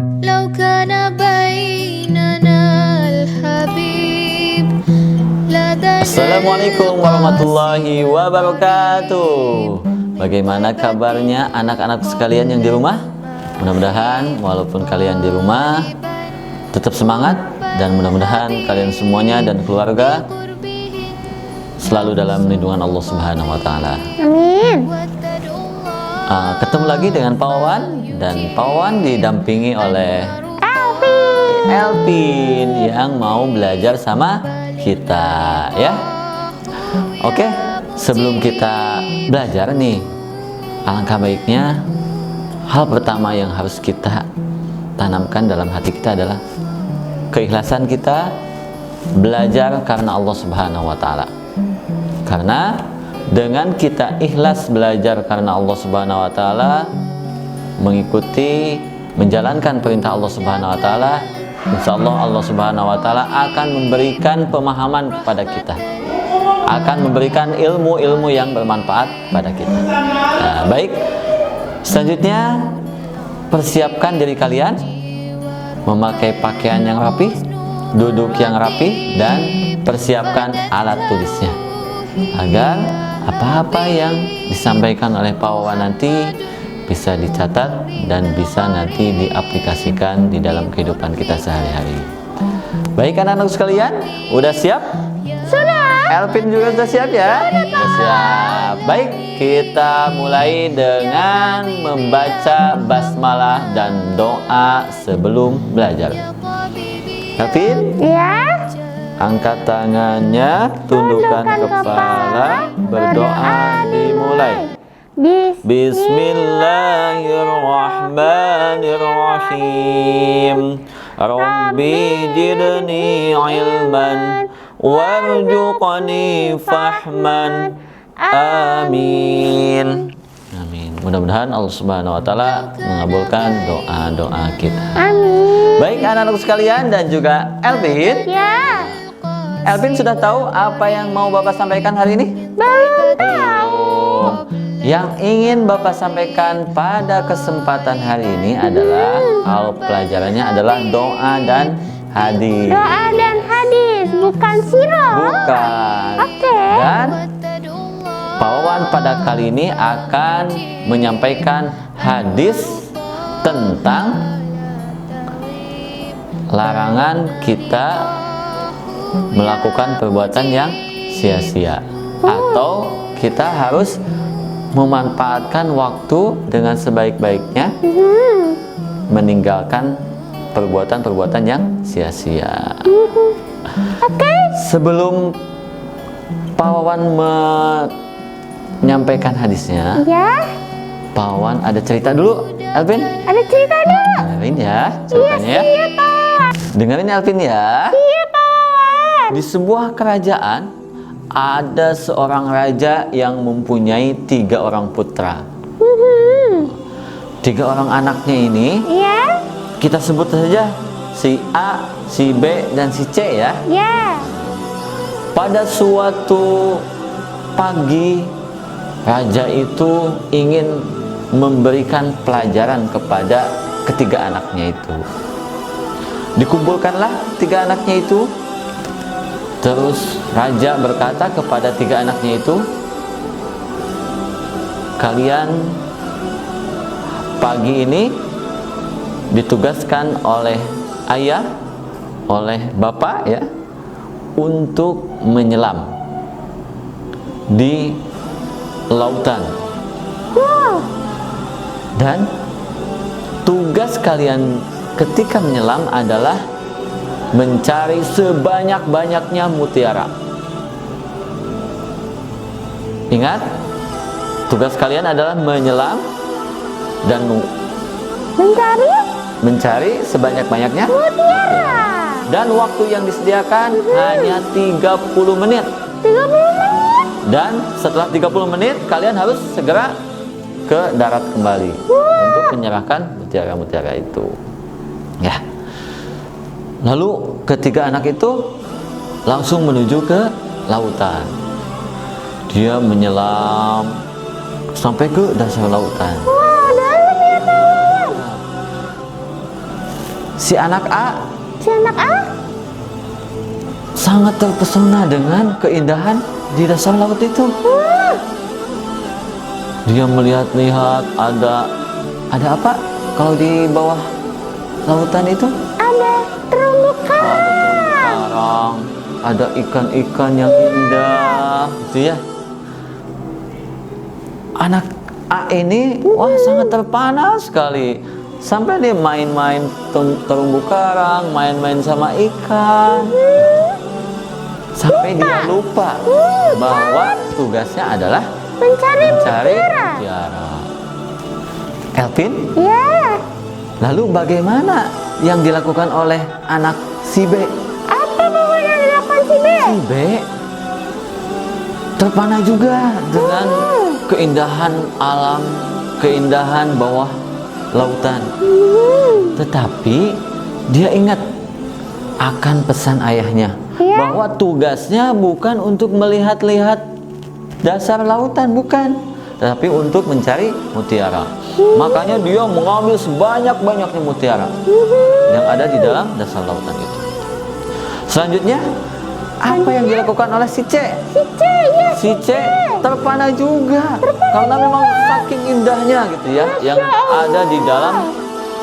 لو كان بيننا الحبيب لدنا. Assalamualaikum warahmatullahi wabarakatuh. Bagaimana kabarnya anak-anak sekalian yang di rumah? Mudah-mudahan walaupun kalian di rumah tetap semangat, dan mudah-mudahan kalian semuanya dan keluarga selalu dalam lindungan Allah Subhanahu wa taala. Amin. Ketemu lagi dengan Pak Wawan, dan Pak Wawan didampingi oleh Elpin yang mau belajar sama kita, ya. Oke, sebelum kita belajar nih, alangkah baiknya hal pertama yang harus kita tanamkan dalam hati kita adalah keikhlasan kita belajar karena Allah Subhanahu wa taala. Karena dengan kita ikhlas belajar karena Allah Subhanahu wa taala, mengikuti menjalankan perintah Allah Subhanahu wa taala, insyaallah Allah Subhanahu wa taala akan memberikan pemahaman kepada kita, akan memberikan ilmu-ilmu yang bermanfaat pada kita. Nah, baik. Selanjutnya, persiapkan diri kalian memakai pakaian yang rapi, duduk yang rapi, dan persiapkan alat tulisnya agar apa-apa yang disampaikan oleh Pak Wawan nanti bisa dicatat dan bisa nanti diaplikasikan di dalam kehidupan kita sehari-hari. Baik anak-anak sekalian, udah siap? Sudah. Elvin juga sudah siap ya? Sudah siap. Baik, kita mulai dengan membaca basmalah dan doa sebelum belajar. Elvin? Ya. Angkat tangannya, tundukkan kepala, berdoa dimulai. Bismillahirrahmanirrahim. Rabbi zidni ilman warzuqni fahman. Amin. Amin. Mudah-mudahan Allah Subhanahu wa taala mengabulkan doa-doa kita. Amin. Baik anak-anak sekalian dan juga Elvin. Ya. Elvin sudah tahu apa yang mau Bapak sampaikan hari ini? Belum tahu. Yang ingin Bapak sampaikan pada kesempatan hari ini adalah hal pelajarannya adalah doa dan hadis. Doa dan hadis, bukan siro. Bukan. Oke. Dan Pak Wawan pada kali ini akan menyampaikan hadis tentang larangan kita melakukan perbuatan yang sia-sia, atau kita harus memanfaatkan waktu dengan sebaik-baiknya, meninggalkan perbuatan-perbuatan yang sia-sia. Oke. Sebelum Pak Wawan menyampaikan hadisnya, Ya. Pak Wawan ada cerita dulu. Elvin, Ada cerita dulu. dengerin ya ceritanya ya. Iya, Pak. Dengerin Elvin ya. Iya, Pak Wawan. Di sebuah kerajaan ada seorang raja yang mempunyai 3 orang putra. 3 orang anaknya ini Iya. kita sebut saja si A, si B, dan si C ya. Ya. Pada suatu pagi, raja itu ingin memberikan pelajaran kepada ketiga anaknya itu. Dikumpulkanlah 3 anaknya itu. Terus raja berkata kepada 3 anaknya itu, kalian pagi ini ditugaskan oleh ayah, oleh bapak ya, untuk menyelam di lautan. Dan tugas kalian ketika menyelam adalah mencari sebanyak-banyaknya mutiara. Ingat, tugas kalian adalah menyelam dan mencari sebanyak-banyaknya Mutiara. Dan waktu yang disediakan hanya 30 menit. 30 menit. Dan setelah 30 menit kalian harus segera ke darat kembali untuk menyerahkan mutiara-mutiara itu. Ya. Lalu ketiga anak itu langsung menuju ke lautan. Dia menyelam sampai ke dasar lautan. Wah, dalam ya, Pak. Si anak A Si anak A sangat terpesona dengan keindahan di dasar laut itu. wah, Dia melihat-lihat ada apa kalau di bawah lautan itu? ada terumbu Ada karang. terumbu karang, ada ikan-ikan yang indah, gitu ya. Anak A ini wah sangat terpana sekali. Sampai dia main-main terumbu karang, main-main sama ikan. Sampai dia lupa bahwa tugasnya adalah Mencari mencari mutiara. mutiara. Elvin, Ya, lalu bagaimana yang dilakukan oleh anak si B? apa pokoknya yang dilakukan si B? Si B terpana juga dengan keindahan alam, keindahan bawah lautan. Tetapi dia ingat akan pesan ayahnya Ya. bahwa tugasnya bukan untuk melihat-lihat dasar lautan, bukan, tetapi untuk mencari mutiara. Makanya dia mengambil sebanyak-banyaknya mutiara yang ada di dalam dasar lautan itu. Selanjutnya, apa yang dilakukan oleh si C? Si C, ya. Si C terpana juga karena memang saking indahnya gitu ya yang ada di dalam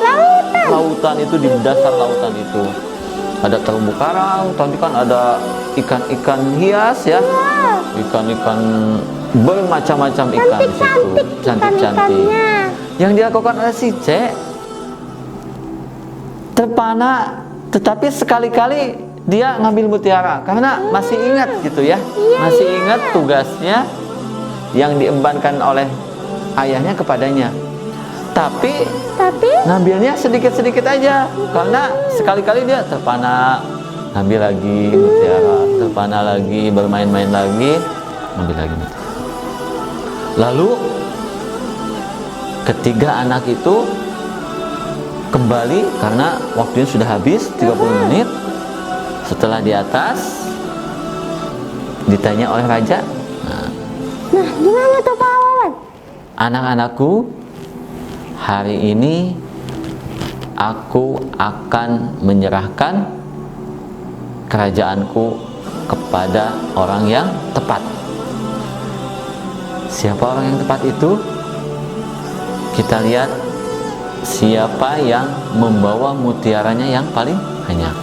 Lautan. lautan itu, di dasar lautan itu. Ada terumbu karang, tadi kan ada ikan-ikan hias ya. Ikan-ikan bermacam-macam ikan di situ. Cantik-cantik Cantik-cantik. ikan-ikannya. Yang dilakukan oleh si C terpana, tetapi sekali-kali dia ngambil mutiara karena masih ingat gitu ya. Masih ingat tugasnya yang diembankan oleh ayahnya kepadanya. Tapi ngambilnya sedikit-sedikit aja karena sekali-kali dia terpana, ngambil lagi mutiara, terpana lagi, bermain-main lagi, ngambil lagi mutiara. Lalu ketiga anak itu kembali karena waktunya sudah habis 30 menit. Setelah di atas ditanya oleh raja, Nah, gimana tuh Pak Wawan? anak-anakku, hari ini aku akan menyerahkan kerajaanku kepada orang yang tepat. Siapa orang yang tepat itu? Kita lihat siapa yang membawa mutiaranya yang paling banyak.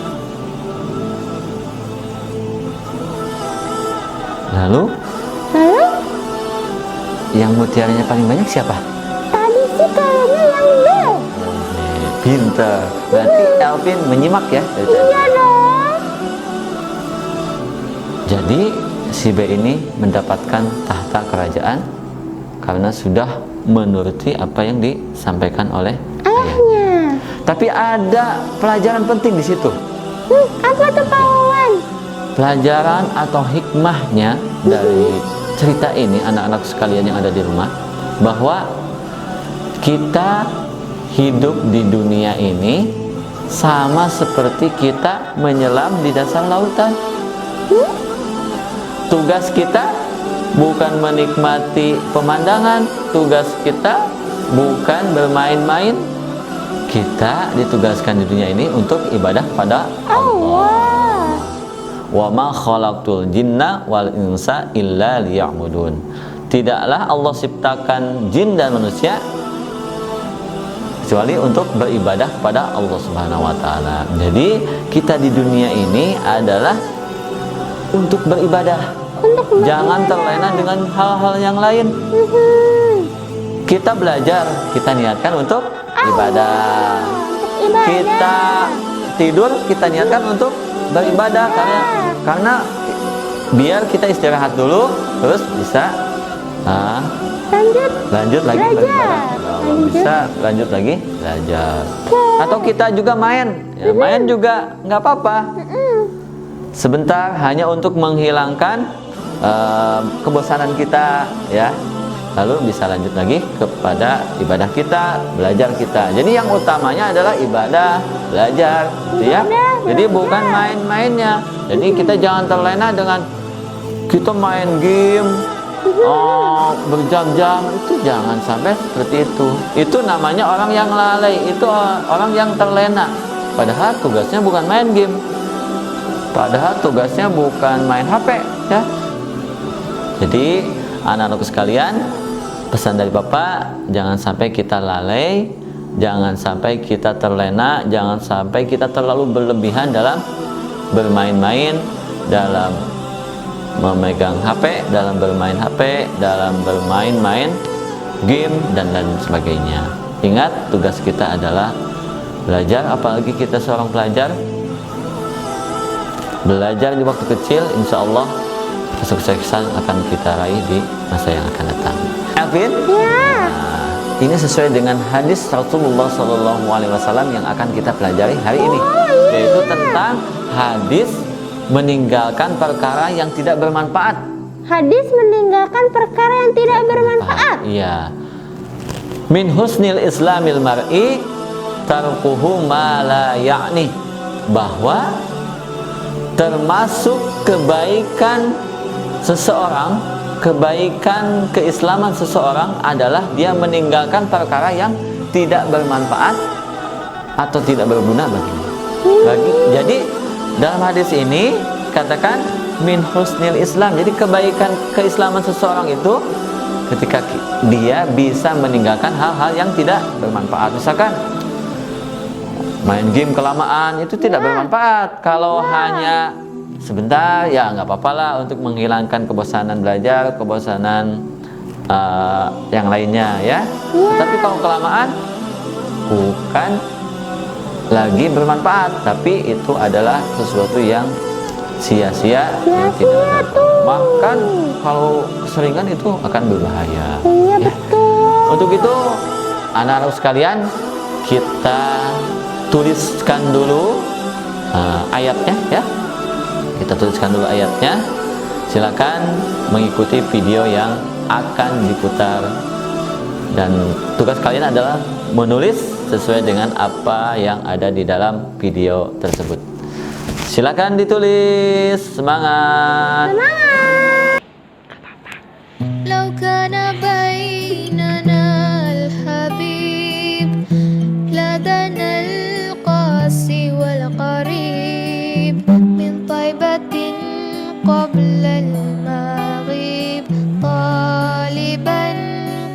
Lalu yang mutiaranya paling banyak siapa? Tadi sih kayaknya yang B. Pintar. Berarti Elvin menyimak ya dari tadi. Iya dong. Jadi si B ini mendapatkan tahta kerajaan karena sudah menuruti apa yang disampaikan oleh ayahnya. Ayahnya. Tapi ada pelajaran penting di situ. Apa tuh Pak Wawan? Pelajaran atau hikmahnya dari cerita ini, anak-anak sekalian yang ada di rumah, bahwa kita hidup di dunia ini sama seperti kita menyelam di dasar lautan. Tugas kita bukan menikmati pemandangan, tugas kita bukan bermain-main. Kita ditugaskan di dunia ini untuk ibadah pada Allah. Wa ma khalaqtul jinna wal insa illa liya'budun. Tidaklah Allah ciptakan jin dan manusia kecuali untuk beribadah kepada Allah Subhanahu wa taala. Jadi, kita di dunia ini adalah untuk beribadah. Jangan terlena dengan hal-hal yang lain. Kita belajar, kita niatkan untuk ibadah. Kita tidur, kita niatkan untuk beribadah karena biar kita istirahat dulu, terus bisa lanjut lagi beribadah. Kalau bisa lanjut lagi belajar. Atau kita juga main, ya, main juga nggak apa-apa. Sebentar, hanya untuk menghilangkan kebosanan kita, ya. Lalu bisa lanjut lagi kepada ibadah kita, belajar kita. Jadi yang utamanya adalah ibadah, belajar, gitu ya. Jadi bukan main-mainnya. Jadi kita jangan terlena dengan kita main game berjam-jam, itu jangan sampai seperti itu. Itu namanya orang yang lalai, itu orang yang terlena. padahal tugasnya bukan main game, padahal tugasnya bukan main HP ya. Jadi anak-anakku sekalian, pesan dari Bapak, jangan sampai kita lalai, jangan sampai kita terlena, jangan sampai kita terlalu berlebihan dalam bermain-main, dalam memegang HP, dalam bermain HP, dalam bermain-main game dan lain sebagainya. Ingat, tugas kita adalah belajar, apalagi kita seorang pelajar. Belajar di waktu kecil, insya Allah kesuksesan akan kita raih di masa yang akan datang. Elvin? Ya. Nah, ini sesuai dengan hadis Rasulullah SAW yang akan kita pelajari hari ini, yaitu tentang hadis meninggalkan perkara yang tidak bermanfaat. Hadis meninggalkan perkara yang tidak bermanfaat. Iya. Min husnil islamil mar'i tarkuhu ma la ya'ni, bahwa termasuk kebaikan seseorang, kebaikan keislaman seseorang adalah dia meninggalkan perkara yang tidak bermanfaat atau tidak berguna baginya. Jadi dalam hadis ini katakan min husnil Islam. Jadi kebaikan keislaman seseorang itu ketika dia bisa meninggalkan hal-hal yang tidak bermanfaat. Misalkan main game kelamaan itu tidak bermanfaat. Kalau hanya sebentar ya nggak apa-apa lah untuk menghilangkan kebosanan belajar, kebosanan yang lainnya ya. Tapi kalau kelamaan bukan lagi bermanfaat, tapi itu adalah sesuatu yang sia-sia, yang tidak ada. Bahkan kalau keseringan itu akan berbahaya. Iya, Ya. betul. Untuk itu anak-anak sekalian, kita tuliskan dulu ayatnya ya. Kita tuliskan dulu ayatnya. Silakan mengikuti video yang akan diputar, dan tugas kalian adalah menulis sesuai dengan apa yang ada di dalam video tersebut. Silakan ditulis. Semangat. لو كان بيننا الحبيب لدنا القاسي والقريب من طيبة قبل المغيب طالبا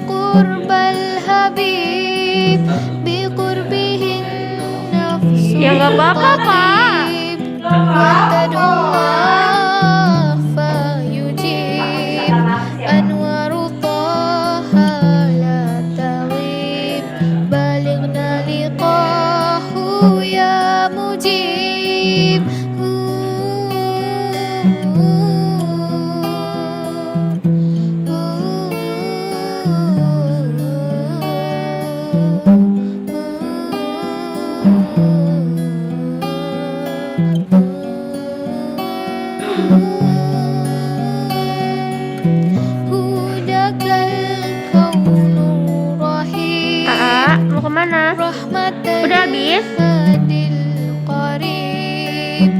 قرب الحبيب بقربه النفس Ya, nggak apa-apa, Kak. وتدعو الله فيجيب أنوار طه لا تغيب بلغنا لقاه يا مجيب هداك الكون رهيب Mau kemana? رحمة Udah habis? الهادي القريب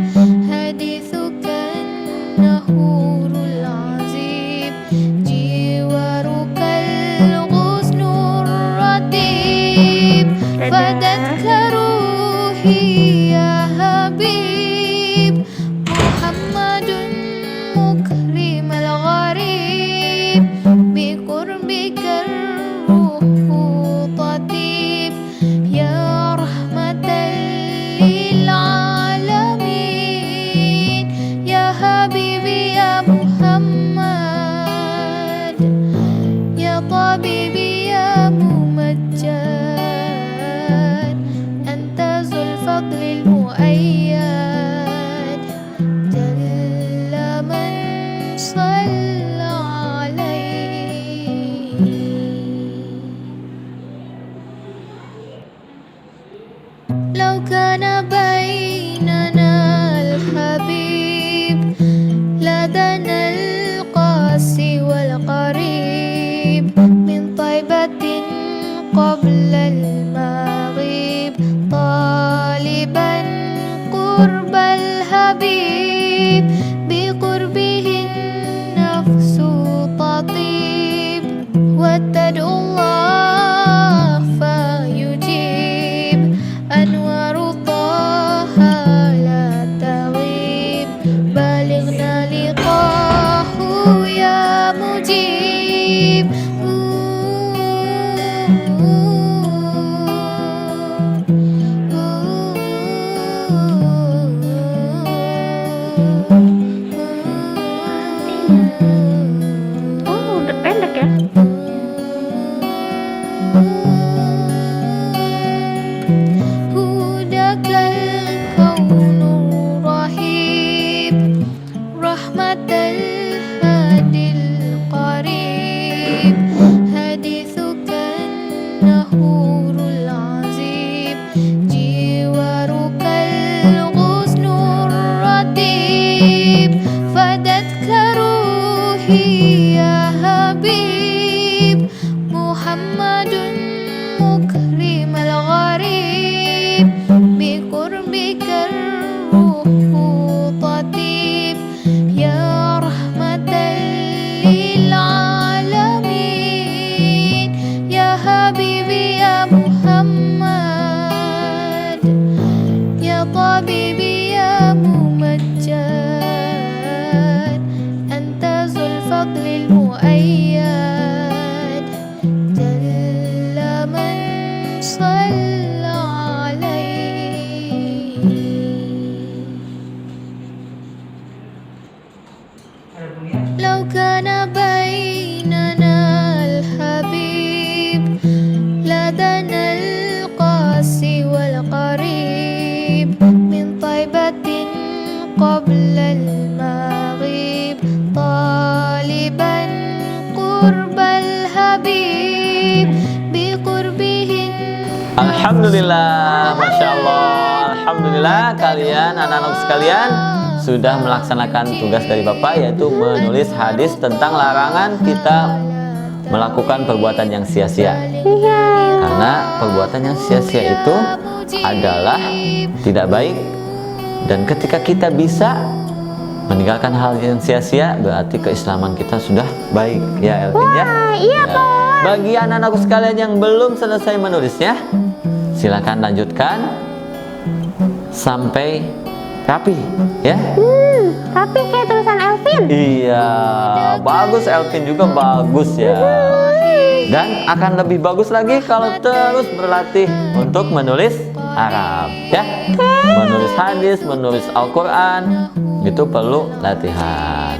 حديثك النهور العزيب جوارك الغصن الرتيب فدتك روحي يا حبيب محمد مكرم الغريب بقربك الروح تطيب يا رحمة للعالمين يا حبيبي يا محمد يا طبيبي يا ممجد أنت ذو الفضل المؤيد جل من صلى عليه لو كان بيننا الحبيب لدنا القاسي والقريب من طيبة قبل المغيب طالبا قرب الحبيب بقربه النفس تطيب وتدعو الله فيجيب أنوار طه حبيبي يا ممجد أنت ذو الفضل المؤيد جل من صلى عليه. لو كان بيننا الحبيب لدنا القاسي والقريب من طيبة قبل المغيب طالبا قرب الحبيب بقربه. Alhamdulillah, Masya Allah. Alhamdulillah kalian anak-anak sekalian sudah melaksanakan tugas dari Bapak, yaitu menulis hadis tentang larangan kita melakukan perbuatan yang sia-sia. Karena perbuatan yang sia-sia itu adalah tidak baik, dan ketika kita bisa meninggalkan hal yang sia-sia berarti keislaman kita sudah baik, ya Elvin ya. Iya, Ya. Bagi anak-anakku sekalian yang belum selesai menulisnya, silakan lanjutkan sampai rapi ya. Tapi kayak tulisan Elvin. Iya, bagus. Elvin juga bagus ya. Dan akan lebih bagus lagi kalau terus berlatih untuk menulis Arab ya. Menulis hadis, menulis Al-Quran, itu perlu latihan.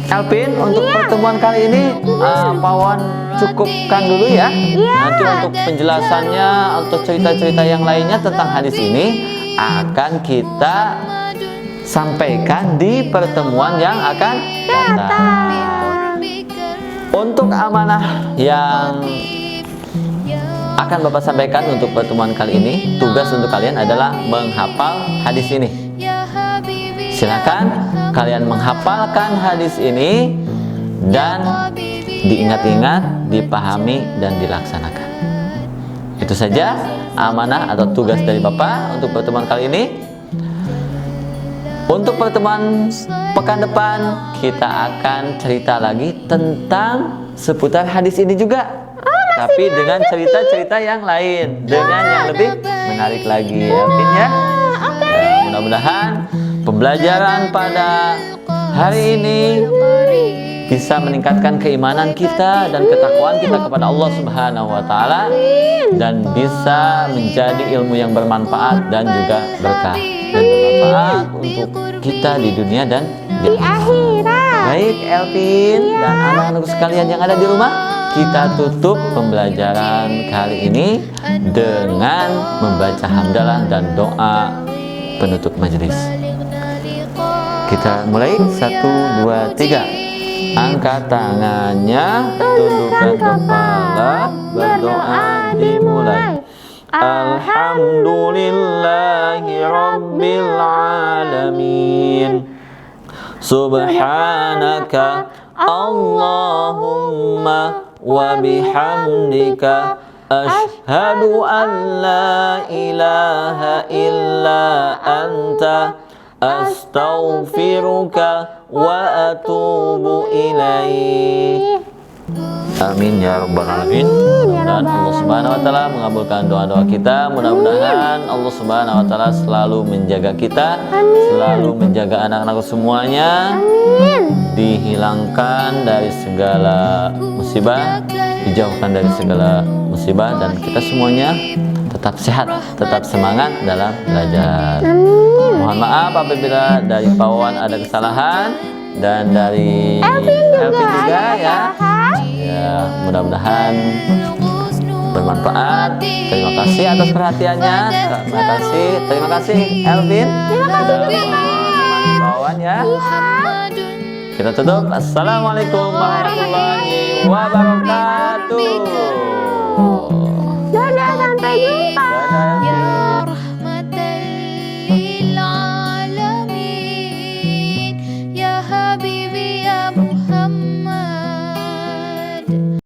Elvin, untuk pertemuan kali ini Pak Wawan cukupkan dulu ya. Nanti untuk penjelasannya atau cerita-cerita yang lainnya tentang hadis ini akan kita sampaikan di pertemuan yang akan datang. Untuk amanah yang akan Bapak sampaikan untuk pertemuan kali ini, tugas untuk kalian adalah menghafal hadis ini. Silakan kalian menghafalkan hadis ini dan diingat-ingat, dipahami dan dilaksanakan. Itu saja amanah atau tugas dari Bapak untuk pertemuan kali ini. Untuk pertemuan pekan depan kita akan cerita lagi tentang seputar hadis ini juga, tapi dengan cerita-cerita yang lain, dengan yang lebih menarik lagi ya, Elvin ya. Mudah-mudahan pembelajaran pada hari ini bisa meningkatkan keimanan kita dan ketakwaan kita kepada Allah Subhanahu wa taala, dan bisa menjadi ilmu yang bermanfaat dan juga berkah dan bermanfaat untuk kita di dunia dan di akhirat. Baik Elvin dan anak-anak sekalian yang ada di rumah, kita tutup pembelajaran kali ini dengan membaca hamdalah dan doa penutup majelis. Kita mulai 1, 2, 3. Angkat tangannya, tundukkan kepala, berdoa dimulai. Alhamdulillahi Rabbil Alamin. Subhanaka Allahumma wa bihamdika ashhadu an la ilaha illa anta astaghfiruka wa atubu ilaih. Amin ya rabbal alamin. Mudah-mudahan Allah Subhanahu wa taala mengabulkan doa-doa kita. Mudah-mudahan Allah Subhanahu wa taala selalu menjaga kita, selalu menjaga anak-anak semuanya, dihilangkan dari segala musibah, dijauhkan dari segala musibah, dan kita semuanya tetap sehat, tetap semangat dalam belajar. Mohon maaf apabila dari Pak Wawan ada kesalahan dan dari Elvin juga ya. Ya, mudah-mudahan bermanfaat. Terima kasih atas perhatiannya. Terima kasih Elvin sudah menemani Pak Wawan ya. Kita tutup. Assalamualaikum warahmatullahi wabarakatuh. Dadah, sampai jumpa.